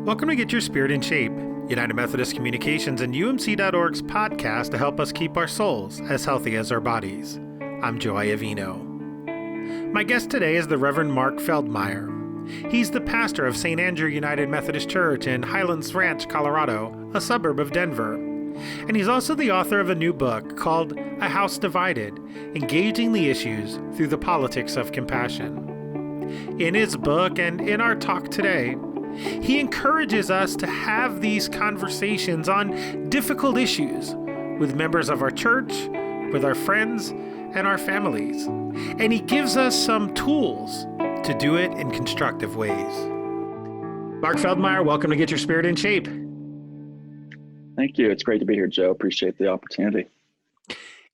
Welcome to Get Your Spirit in Shape, United Methodist Communications and UMC.org's podcast to help us keep our souls as healthy as our bodies. I'm Joy Avino. My guest today is the Reverend Mark Feldmeir. He's the pastor of St. Andrew United Methodist Church in Highlands Ranch, Colorado, a suburb of Denver. And he's also the author of a new book called A House Divided, Engaging the Issues Through the Politics of Compassion. In his book and in our talk today, he encourages us to have these conversations on difficult issues with members of our church, with our friends, and our families. And he gives us some tools to do it in constructive ways. Mark Feldmeir, welcome to Get Your Spirit in Shape. Thank you. It's great to be here, Joe. Appreciate the opportunity.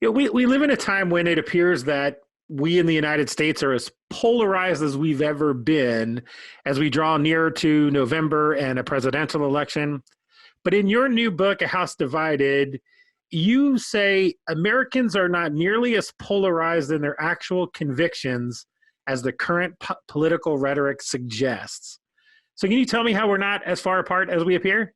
You know, we live in a time when it appears that we in the United States are as polarized as we've ever been as we draw nearer to November and a presidential election. But in your new book, A House Divided, you say Americans are not nearly as polarized in their actual convictions as the current political rhetoric suggests. So can you tell me how we're not as far apart as we appear?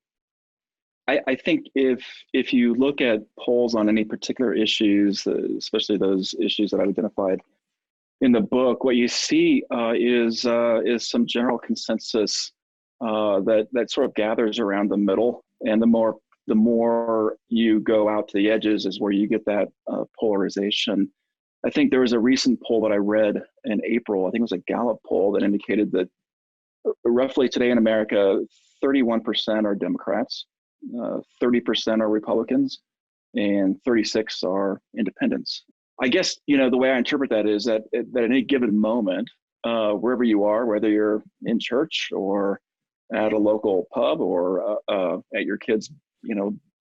I think if you look at polls on any particular issues, especially those issues that I've identified in the book, what you see is some general consensus that sort of gathers around the middle, and the more you go out to the edges is where you get that polarization. I think there was a recent poll that I read in April. I think it was a Gallup poll that indicated that roughly today in America, 31% are Democrats. 30% are Republicans, and 36 are independents. I guess, the way I interpret that is that at any given moment, wherever you are, whether you're in church or at a local pub or at your kid's,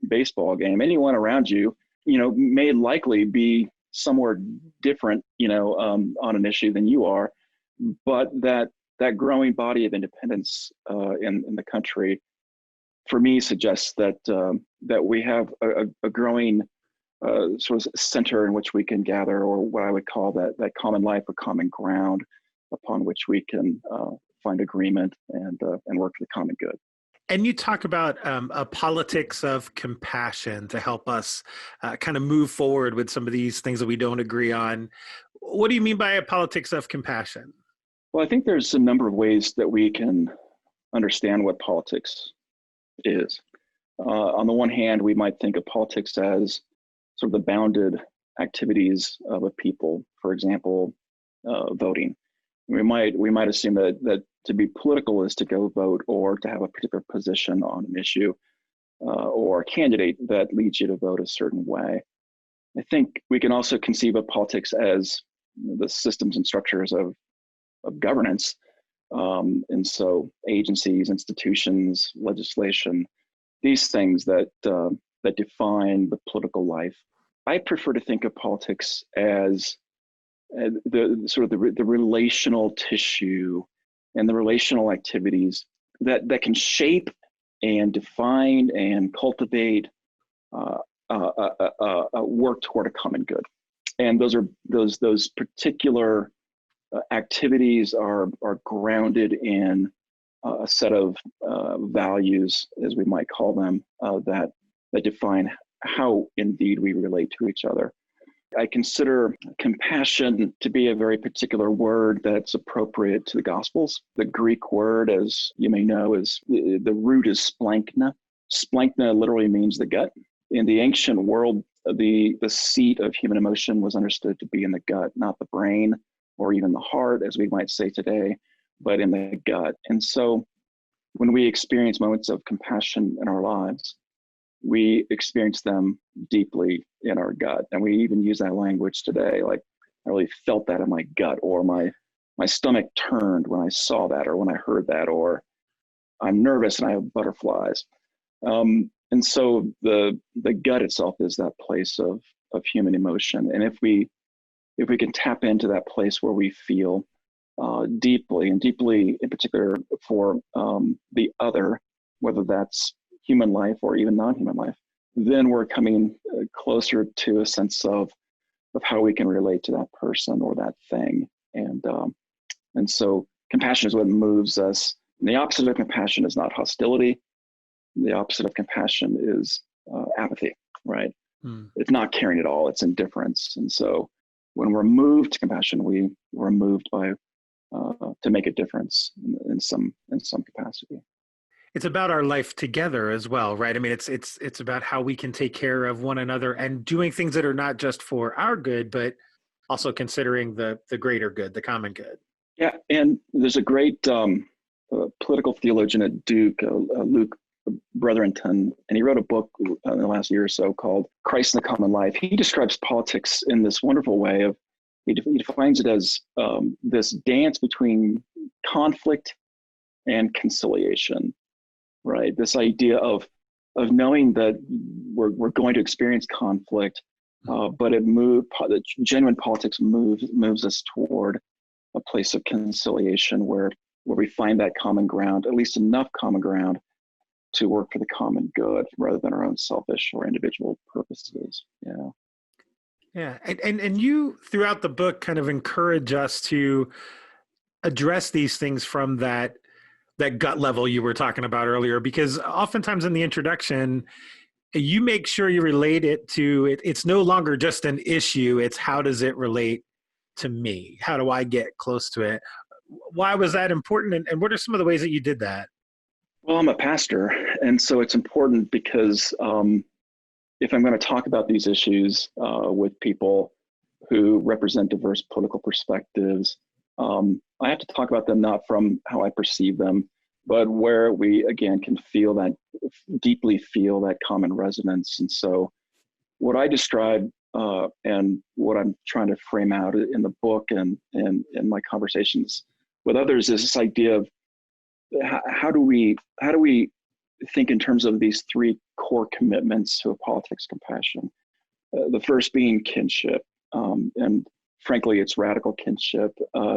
baseball game, anyone around you, may likely be somewhere different, on an issue than you are, but that growing body of independence in the country, for me, suggests that we have a growing sort of center in which we can gather, or what I would call that common life or common ground upon which we can find agreement and work for the common good. And you talk about a politics of compassion to help us kind of move forward with some of these things that we don't agree on. What do you mean by a politics of compassion? Well, I think there's a number of ways that we can understand what politics is. On the one hand, we might think of politics as sort of the bounded activities of a people. For example, voting. We might assume that to be political is to go vote or to have a particular position on an issue or a candidate that leads you to vote a certain way. I think we can also conceive of politics as the systems and structures of governance. And so agencies, institutions, legislation, these things that define the political life. I prefer to think of politics as the relational tissue and the relational activities that can shape and define and cultivate work toward a common good. And those particular activities are grounded in a set of values, as we might call them, that define how indeed we relate to each other. I consider compassion to be a very particular word that's appropriate to the Gospels. The Greek word, as you may know, is the root is splankna. Splankna literally means the gut. In the ancient world, the seat of human emotion was understood to be in the gut, not the brain or even the heart, as we might say today, but in the gut. And so when we experience moments of compassion in our lives, we experience them deeply in our gut. And we even use that language today, like, I really felt that in my gut, or my stomach turned when I saw that, or when I heard that, or I'm nervous and I have butterflies. And so the gut itself is that place of human emotion. And if we can tap into that place where we feel deeply, and deeply in particular for the other, whether that's human life or even non-human life, then we're coming closer to a sense of how we can relate to that person or that thing. And so compassion is what moves us And the opposite of compassion is not hostility. The opposite of compassion is apathy, right? It's not caring at all, it's indifference. And so when we're moved to compassion, we're moved by to make a difference in some capacity. It's about our life together as well, right? I mean, it's about how we can take care of one another and doing things that are not just for our good, but also considering the greater good, the common good. Yeah, and there's a great political theologian at Duke, Luke Brotherington, and he wrote a book in the last year or so called Christ in the Common Life. He describes politics in this wonderful way of, he defines it as this dance between conflict and conciliation, right? This idea of knowing that we're going to experience conflict, but genuine politics moves us toward a place of conciliation where we find that common ground, at least enough common ground to work for the common good rather than our own selfish or individual purposes. Yeah. Yeah. And you throughout the book kind of encourage us to address these things from that gut level you were talking about earlier, because oftentimes in the introduction, you make sure you relate it to it's no longer just an issue. It's how does it relate to me? How do I get close to it? Why was that important? And what are some of the ways that you did that? Well, I'm a pastor, and so it's important because if I'm going to talk about these issues with people who represent diverse political perspectives, I have to talk about them not from how I perceive them, but where we, again, can deeply feel that common resonance. And so what I describe and what I'm trying to frame out in the book and in my conversations with others is this idea of how do we think in terms of these three core commitments to a politics of compassion. The first being kinship, and frankly, it's radical kinship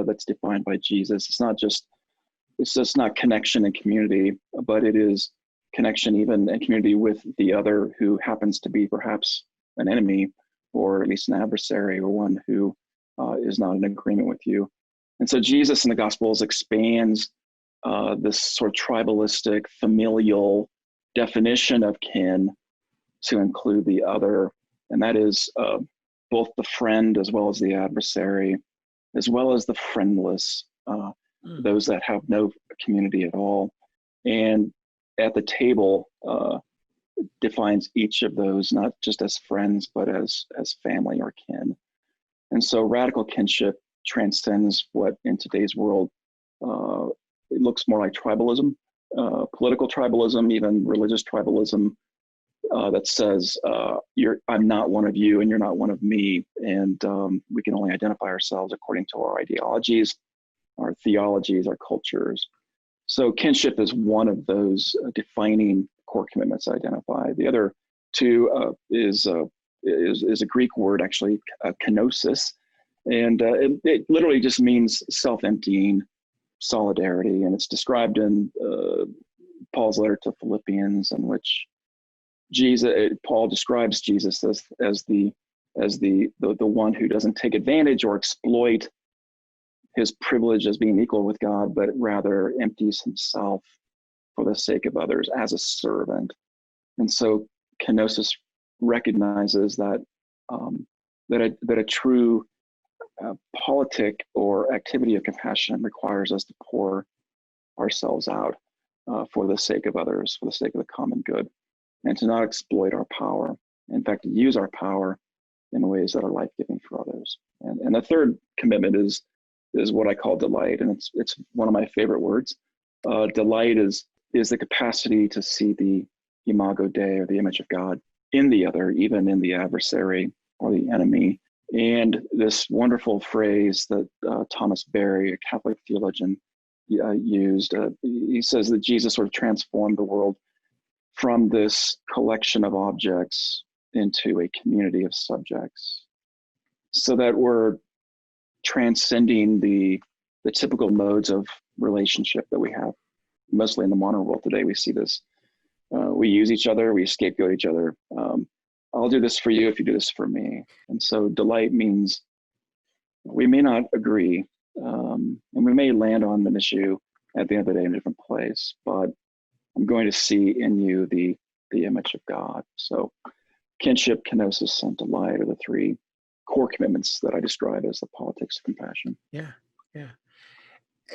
that's defined by Jesus. It's just not connection and community, but it is connection even and community with the other who happens to be perhaps an enemy or at least an adversary or one who is not in agreement with you. And so Jesus in the Gospels expands this sort of tribalistic, familial definition of kin to include the other. And that is both the friend as well as the adversary, as well as the friendless, those that have no community at all. And at the table defines each of those, not just as friends, but as family or kin. And so radical kinship transcends what in today's world it looks more like tribalism, political tribalism, even religious tribalism, that says I'm not one of you and you're not one of me, and we can only identify ourselves according to our ideologies, our theologies, our cultures. So kinship is one of those defining core commitments I identify. The other two is a Greek word, actually, kenosis, and it literally just means self-emptying, solidarity, and it's described in Paul's letter to Philippians, in which Paul describes Jesus as the one who doesn't take advantage or exploit his privilege as being equal with God, but rather empties himself for the sake of others as a servant. And so kenosis recognizes that a true politic or activity of compassion requires us to pour ourselves out for the sake of others, for the sake of the common good, and to not exploit our power. In fact, to use our power in ways that are life-giving for others. And the third commitment is what I call delight, and it's one of my favorite words. Delight is the capacity to see the imago Dei, or the image of God, in the other, even in the adversary or the enemy. And this wonderful phrase that Thomas Berry, a Catholic theologian, used, he says that Jesus sort of transformed the world from this collection of objects into a community of subjects, so that we're transcending the typical modes of relationship that we have. Mostly in the modern world today, we see this. We use each other, we scapegoat each other. I'll do this for you if you do this for me. And so delight means we may not agree, and we may land on an issue at the end of the day in a different place, but I'm going to see in you the image of God. So kinship, kenosis, and delight are the three core commitments that I describe as the politics of compassion. Yeah, yeah.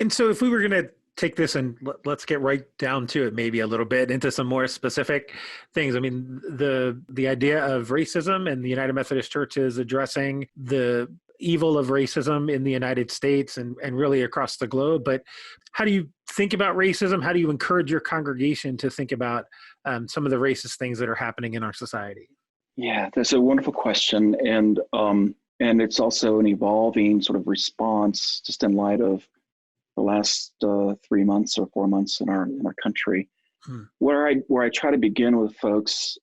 And so if we were going to take this and let's get right down to it, maybe a little bit into some more specific things. I mean, the idea of racism, and the United Methodist Church is addressing the evil of racism in the United States and really across the globe. But how do you think about racism? How do you encourage your congregation to think about some of the racist things that are happening in our society? Yeah, that's a wonderful question. And it's also an evolving sort of response just in light of the last 3 months or 4 months in our country, where I try to begin with folks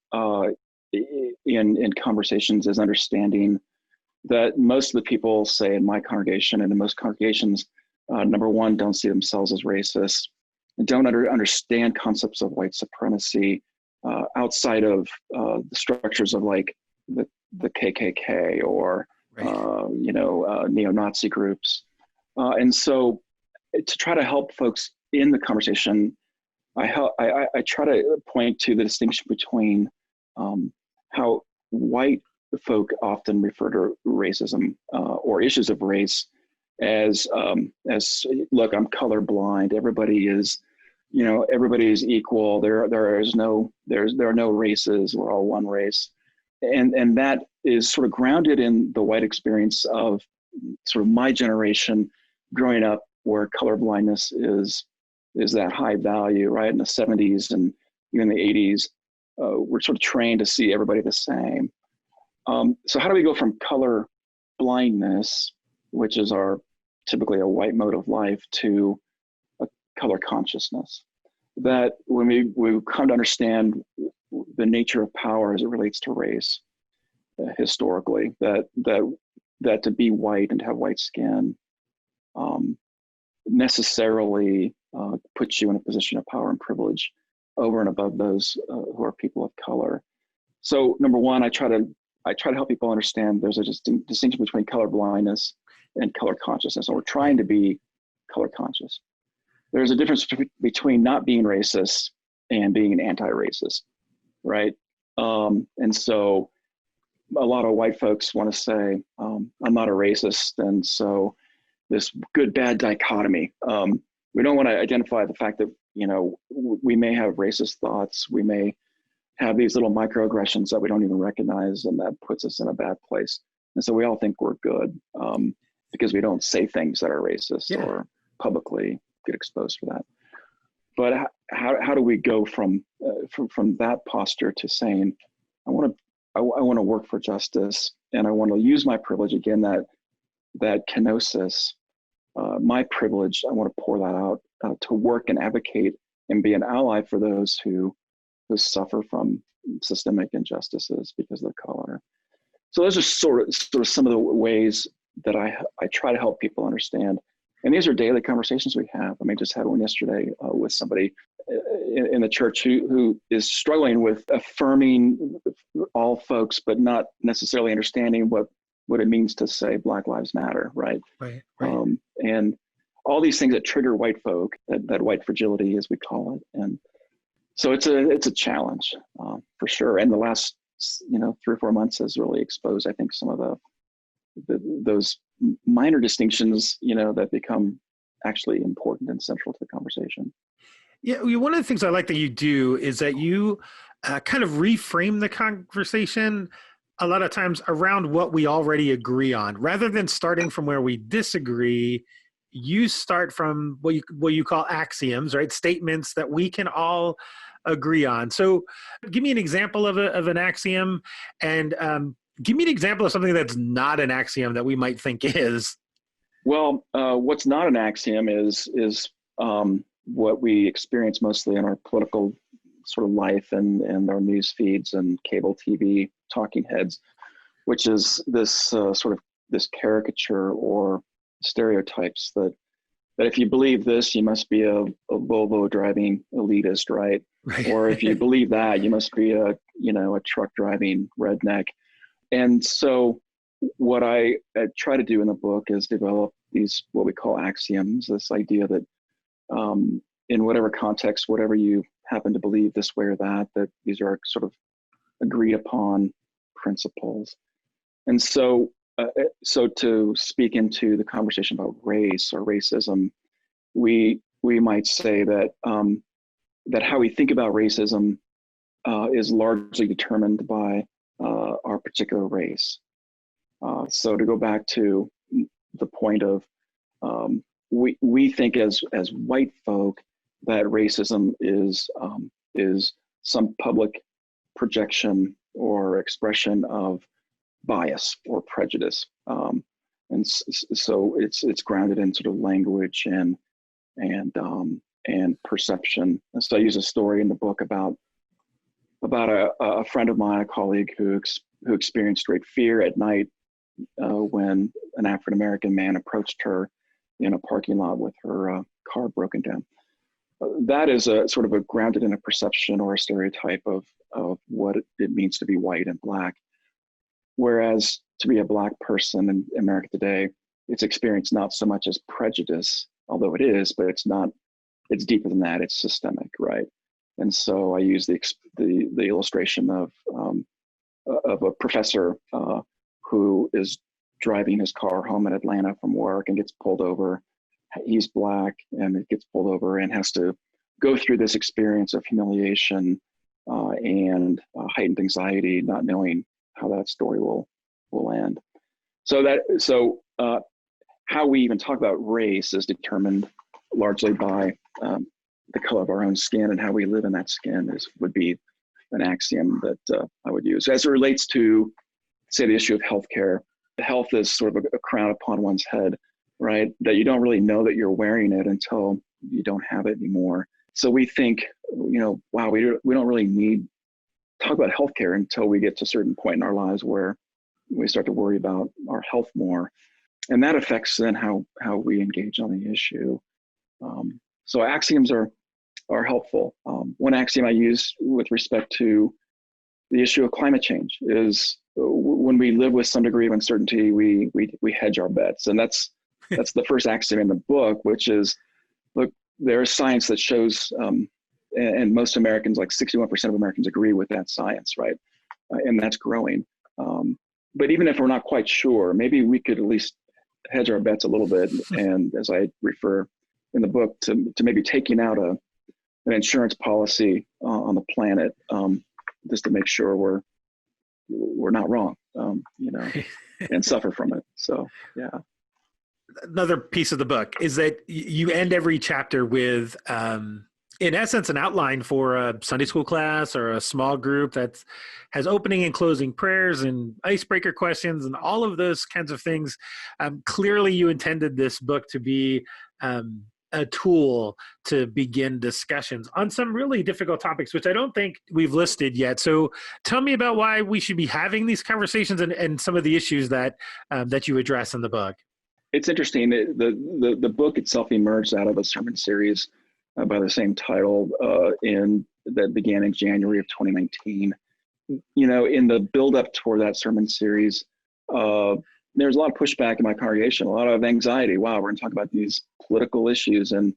in conversations is understanding that most of the people, say in my congregation and in most congregations, number one, don't see themselves as racist, and don't understand concepts of white supremacy outside of the structures of like the KKK or neo-Nazi groups, and so. To try to help folks in the conversation, I try to point to the distinction between how white folk often refer to racism or issues of race as look, I'm colorblind. Everybody is equal. There are no races. We're all one race, and that is sort of grounded in the white experience of sort of my generation growing up, where colorblindness is that high value, right? In the 70s and even the 80s, we're sort of trained to see everybody the same. So how do we go from color blindness, which is typically a white mode of life, to a color consciousness? That when we come to understand the nature of power as it relates to race, historically, that to be white and to have white skin, necessarily puts you in a position of power and privilege over and above those who are people of color. So number one, I try to help people understand there's a distinction between color blindness and color consciousness, and we're trying to be color conscious. There's a difference between not being racist and being an anti-racist, right? And so a lot of white folks want to say, I'm not a racist, and so this good-bad dichotomy. We don't want to identify the fact that, we may have racist thoughts. We may have these little microaggressions that we don't even recognize, and that puts us in a bad place. And so we all think we're good because we don't say things that are racist or publicly get exposed for that. But how do we go from that posture to saying, I want to work for justice, and I want to use my privilege, again, that kenosis, my privilege, I want to pour that out to work and advocate and be an ally for those who suffer from systemic injustices because of their color. So those are sort of some of the ways that I try to help people understand. And these are daily conversations we have. I just had one yesterday with somebody in the church who is struggling with affirming all folks, but not necessarily understanding what it means to say Black Lives Matter, right? Right. And all these things that trigger white folk, that white fragility, as we call it. And so it's a challenge for sure. And the last 3 or 4 months has really exposed, I think, some of those minor distinctions, that become actually important and central to the conversation. Yeah, one of the things I like that you do is that you kind of reframe the conversation a lot of times around what we already agree on. Rather than starting from where we disagree, you start from what you call axioms, right? Statements that we can all agree on. So give me an example of an axiom, and give me an example of something that's not an axiom that we might think is. Well, what's not an axiom is what we experience mostly in our political sort of life and our news feeds and cable TV talking heads, which is this this caricature or stereotypes that if you believe this, you must be a Volvo driving elitist, right? Or if you believe that, you must be a truck driving redneck. And so what I try to do in the book is develop these, what we call axioms, this idea that in whatever context, whatever you happen to believe this way or that these are sort of agreed upon principles. And so to speak into the conversation about race or racism, we might say that that how we think about racism is largely determined by our particular race. So to go back to the point of we think as white folk that racism is some public projection or expression of bias or prejudice, so it's grounded in sort of language and perception. And so I use a story in the book about a friend of mine, a colleague who experienced great fear at night when an African-American man approached her in a parking lot with her car broken down. That is a sort of a grounded in a perception or a stereotype of what it means to be white and Black. Whereas to be a Black person in America today, it's experienced not so much as prejudice, although it is, but it's deeper than that. It's systemic, right? And so I use the illustration of a professor who is driving his car home in Atlanta from work and gets pulled over. He's Black and it gets pulled over and has to go through this experience of humiliation and heightened anxiety, not knowing how that story will end. So how we even talk about race is determined largely by the color of our own skin, and how we live in that skin would be an axiom that I would use. As it relates to, say, the issue of healthcare, health is sort of a crown upon one's head, right? That you don't really know that you're wearing it until you don't have it anymore. So we think, wow, we don't really need talk about healthcare until we get to a certain point in our lives where we start to worry about our health more, and that affects then how we engage on the issue. So axioms are helpful. One axiom I use with respect to the issue of climate change is when we live with some degree of uncertainty, we hedge our bets, and that's the first axiom in the book, which is, look, there is science that shows, and most Americans, like 61% of Americans, agree with that science, right? And that's growing. But even if we're not quite sure, maybe we could at least hedge our bets a little bit. And as I refer in the book to maybe taking out an insurance policy on the planet, just to make sure we're not wrong, and suffer from it. So, yeah. Another piece of the book is that you end every chapter with, in essence, an outline for a Sunday school class or a small group that has opening and closing prayers and icebreaker questions and all of those kinds of things. Clearly, you intended this book to be a tool to begin discussions on some really difficult topics, which I don't think we've listed yet. So tell me about why we should be having these conversations and some of the issues that you address in the book. It's interesting. The book itself emerged out of a sermon series by the same title that began in January of 2019. In the build-up toward that sermon series, there's a lot of pushback in my congregation, a lot of anxiety. Wow, we're going to talk about these political issues, and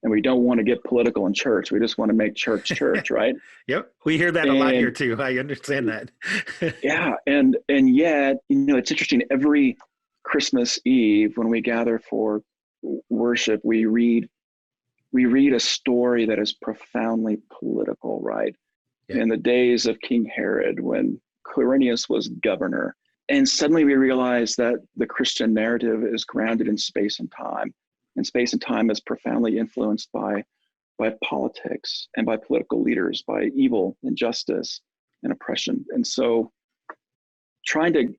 we don't want to get political in church. We just want to make church, right? Yep, we hear that a lot here too. I understand that. Yeah, and yet, it's interesting. Every Christmas Eve, when we gather for worship, we read a story that is profoundly political, right? Yeah. In the days of King Herod, when Quirinius was governor, and suddenly we realize that the Christian narrative is grounded in space and time, and space and time is profoundly influenced by politics and by political leaders, by evil, injustice, and oppression. And so trying to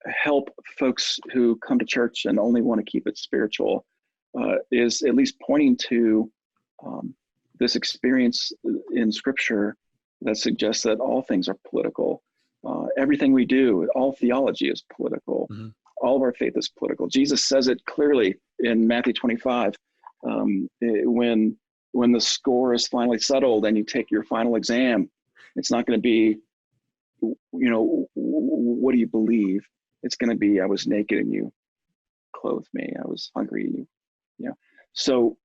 help folks who come to church and only want to keep it spiritual is at least pointing to this experience in Scripture that suggests that all things are political. Everything we do, all theology is political. Mm-hmm. All of our faith is political. Jesus says it clearly in Matthew 25, when the score is finally settled and you take your final exam, it's not going to be, what do you believe? It's going to be, I was naked and you clothed me. I was hungry and you. So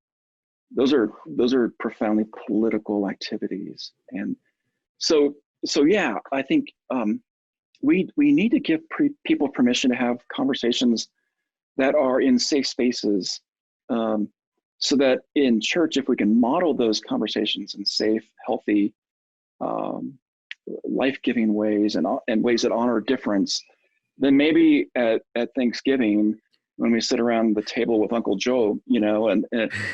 those are profoundly political activities. And so yeah, I think we need to give people permission to have conversations that are in safe spaces, so that in church, if we can model those conversations in safe, healthy, life-giving ways and ways that honor difference, then maybe at Thanksgiving, when we sit around the table with Uncle Joe, and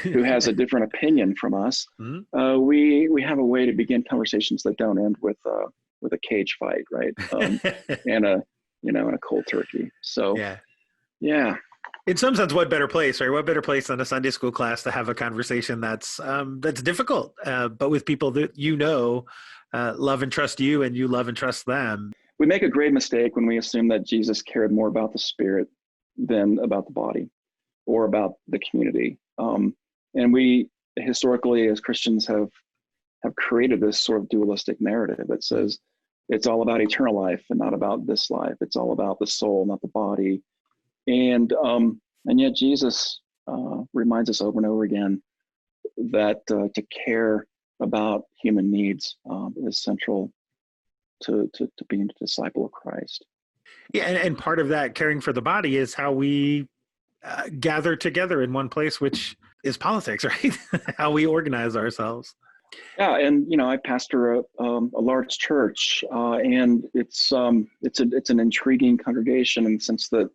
who has a different opinion from us, we have a way to begin conversations that don't end with a cage fight, right? And a cold turkey. So yeah. In some sense, what better place, right? What better place than a Sunday school class to have a conversation that's difficult, but with people that love and trust you, and you love and trust them. We make a great mistake when we assume that Jesus cared more about the spirit than about the body or about the community. And we historically, as Christians, have created this sort of dualistic narrative that says it's all about eternal life and not about this life. It's all about the soul, not the body. And yet Jesus reminds us over and over again that to care about human needs is central to being a disciple of Christ. Yeah, and part of that caring for the body is how we gather together in one place, which is politics, right? How we organize ourselves. Yeah, and I pastor a large church, and it's an intriguing congregation in the sense that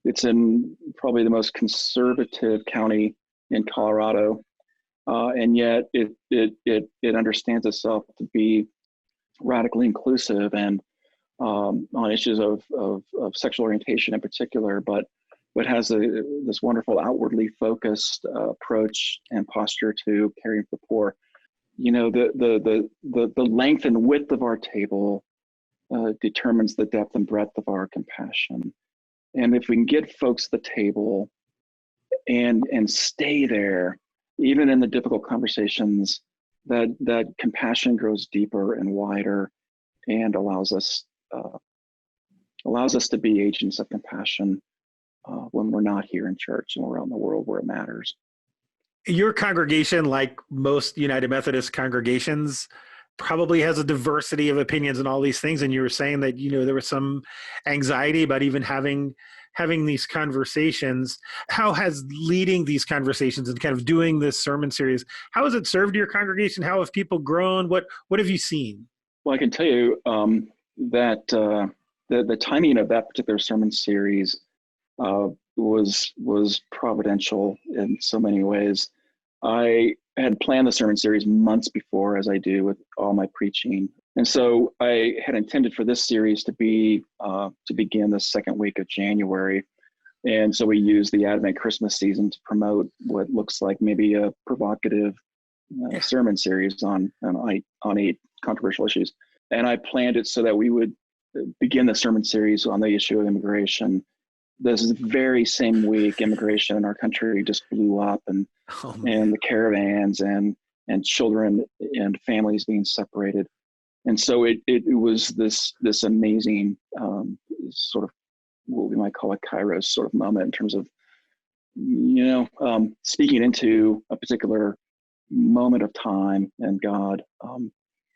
it's in probably the most conservative county in Colorado, and yet it understands itself to be radically inclusive and on issues of sexual orientation in particular, but has this wonderful outwardly focused approach and posture to caring for the poor. The length and width of our table determines the depth and breadth of our compassion. And if we can get folks at the table and stay there, even in the difficult conversations, that compassion grows deeper and wider and allows us to be agents of compassion when we're not here in church and we're out in the world where it matters. Your congregation, like most United Methodist congregations, probably has a diversity of opinions and all these things. And you were saying that, there was some anxiety about even having these conversations. How has leading these conversations and kind of doing this sermon series, how has it served your congregation? How have people grown? What have you seen? Well, I can tell you that the timing of that particular sermon series was providential in so many ways. I had planned the sermon series months before, as I do with all my preaching. And so I had intended for this series to begin the second week of January. And so we used the Advent Christmas season to promote what looks like maybe a provocative sermon series on 8 controversial issues. And I planned it so that we would begin the sermon series on the issue of immigration. This very same week, immigration in our country just blew up, and the caravans and children and families being separated. And so it was this amazing sort of what we might call a Kairos sort of moment in terms of, speaking into a particular moment of time and God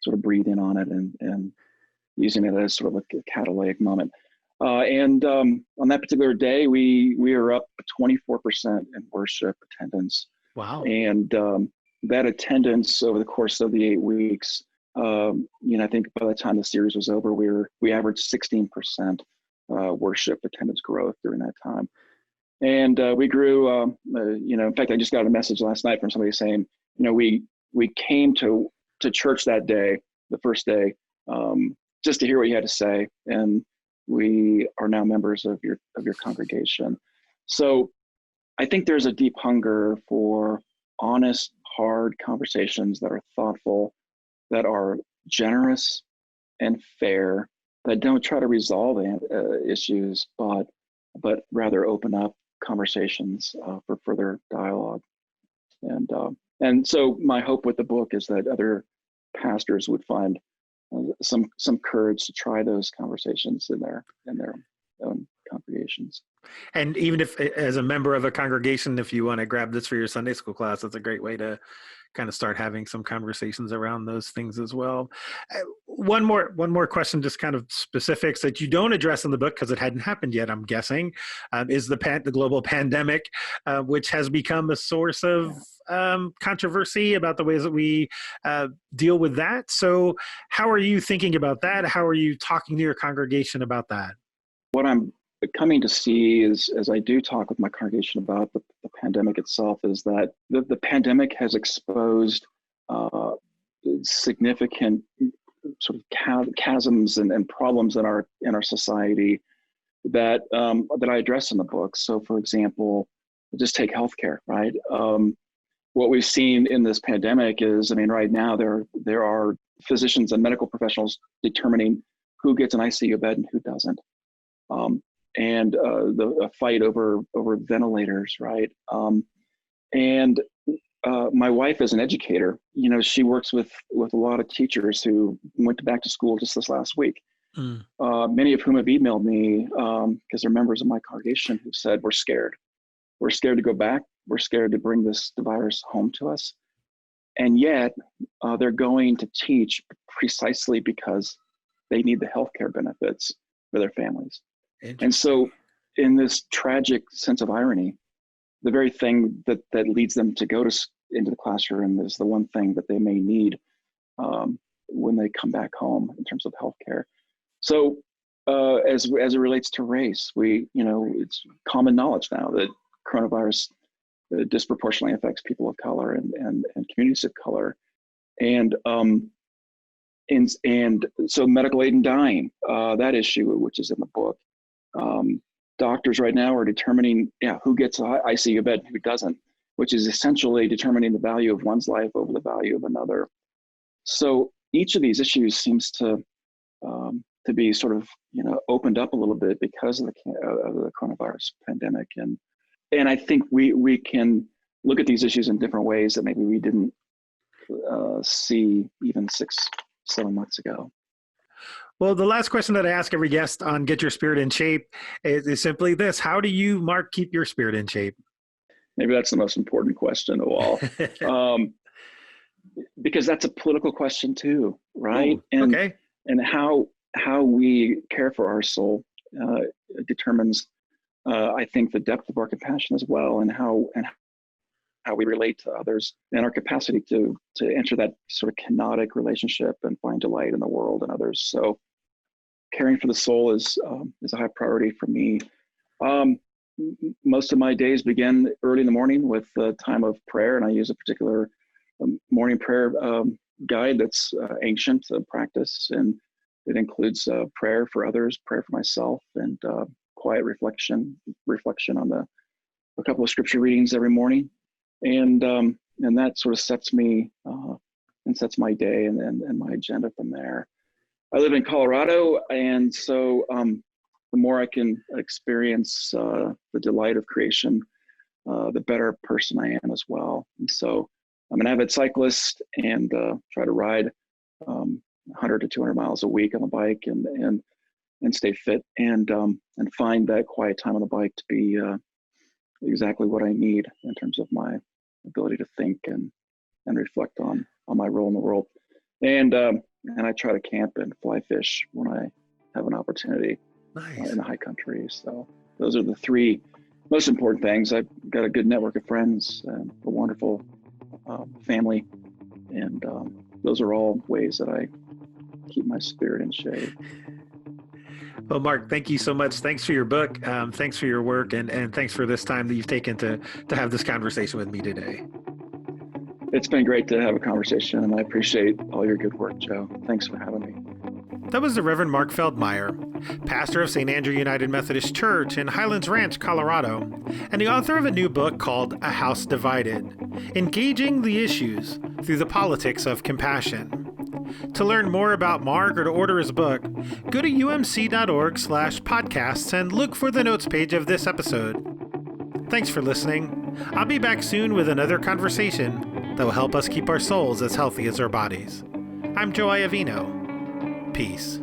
sort of breathing on it and using it as sort of a catalytic moment. And on that particular day, we are up 24% in worship attendance. Wow. And that attendance over the course of the 8 weeks, I think by the time the series was over, we averaged 16% worship attendance growth during that time. And we grew, in fact, I just got a message last night from somebody saying, we came to church that day, the first day, just to hear what you had to say. And we are now members of your congregation. So I think there's a deep hunger for honest, hard conversations that are thoughtful, that are generous and fair, that don't try to resolve issues, but rather open up conversations for further dialogue. And so my hope with the book is that other pastors would find some courage to try those conversations in their own congregations. And even if, as a member of a congregation, if you want to grab this for your Sunday school class, that's a great way to kind of start having some conversations around those things as well. One more question, just kind of specifics that you don't address in the book because it hadn't happened yet, I'm guessing, is the global pandemic, which has become a source of controversy about the ways that we deal with that. So how are you thinking about that? How are you talking to your congregation about that? What I'm coming to see is, as I do talk with my congregation about the pandemic itself, is that the pandemic has exposed significant sort of chasms and problems in our society that I address in the book. So, for example, just take healthcare, right? What we've seen in this pandemic is, I mean, right now there are physicians and medical professionals determining who gets an ICU bed and who doesn't. And the fight over ventilators, right? And my wife is an educator. You know, she works with a lot of teachers who went back to school just this last week. Many of whom have emailed me because they're members of my congregation who said, we're scared. We're scared to go back. We're scared to bring this virus home to us. And yet they're going to teach precisely because they need the healthcare benefits for their families. And so in this tragic sense of irony, the very thing that leads them to go into the classroom is the one thing that they may need when they come back home in terms of healthcare. So as it relates to race, it's common knowledge now that coronavirus disproportionately affects people of color and communities of color. And so medical aid in dying, that issue, which is in the book. Doctors right now are determining who gets an ICU bed and who doesn't, which is essentially determining the value of one's life over the value of another. So each of these issues seems to be sort of opened up a little bit because of the coronavirus pandemic, and I think we can look at these issues in different ways that maybe we didn't see even 6-7 months ago. Well, the last question that I ask every guest on Get Your Spirit in Shape is simply this: how do you, Mark, keep your spirit in shape? Maybe that's the most important question of all, because that's a political question too, right? Ooh, okay. And how we care for our soul determines, I think, the depth of our compassion as well, and how we relate to others, and our capacity to enter that sort of kenotic relationship and find delight in the world and others. So caring for the soul is a high priority for me. Most of my days begin early in the morning with a time of prayer, and I use a particular morning prayer guide that's ancient practice, and it includes prayer for others, prayer for myself, and quiet reflection on a couple of scripture readings every morning. And that sort of sets me and sets my day and my agenda from there. I live in Colorado, and so the more I can experience the delight of creation, the better person I am as well. And so I'm an avid cyclist and try to ride 100 to 200 miles a week on the bike and stay fit and find that quiet time on the bike to be exactly what I need in terms of my ability to think and reflect on my role in the world. And I try to camp and fly fish when I have an opportunity. Nice. In the high country. So those are the three most important things. I've got a good network of friends, a wonderful family, and those are all ways that I keep my spirit in shape. Well, Mark, thank you so much. Thanks for your book. Thanks for your work, and thanks for this time that you've taken to have this conversation with me today. It's been great to have a conversation, and I appreciate all your good work, Joe. Thanks for having me. That was the Reverend Mark Feldmeir, pastor of St. Andrew United Methodist Church in Highlands Ranch, Colorado, and the author of a new book called A House Divided: Engaging the Issues Through the Politics of Compassion. To learn more about Mark or to order his book, go to umc.org/podcasts and look for the notes page of this episode. Thanks for listening. I'll be back soon with another conversation that will help us keep our souls as healthy as our bodies. I'm Joe Iovino. Peace.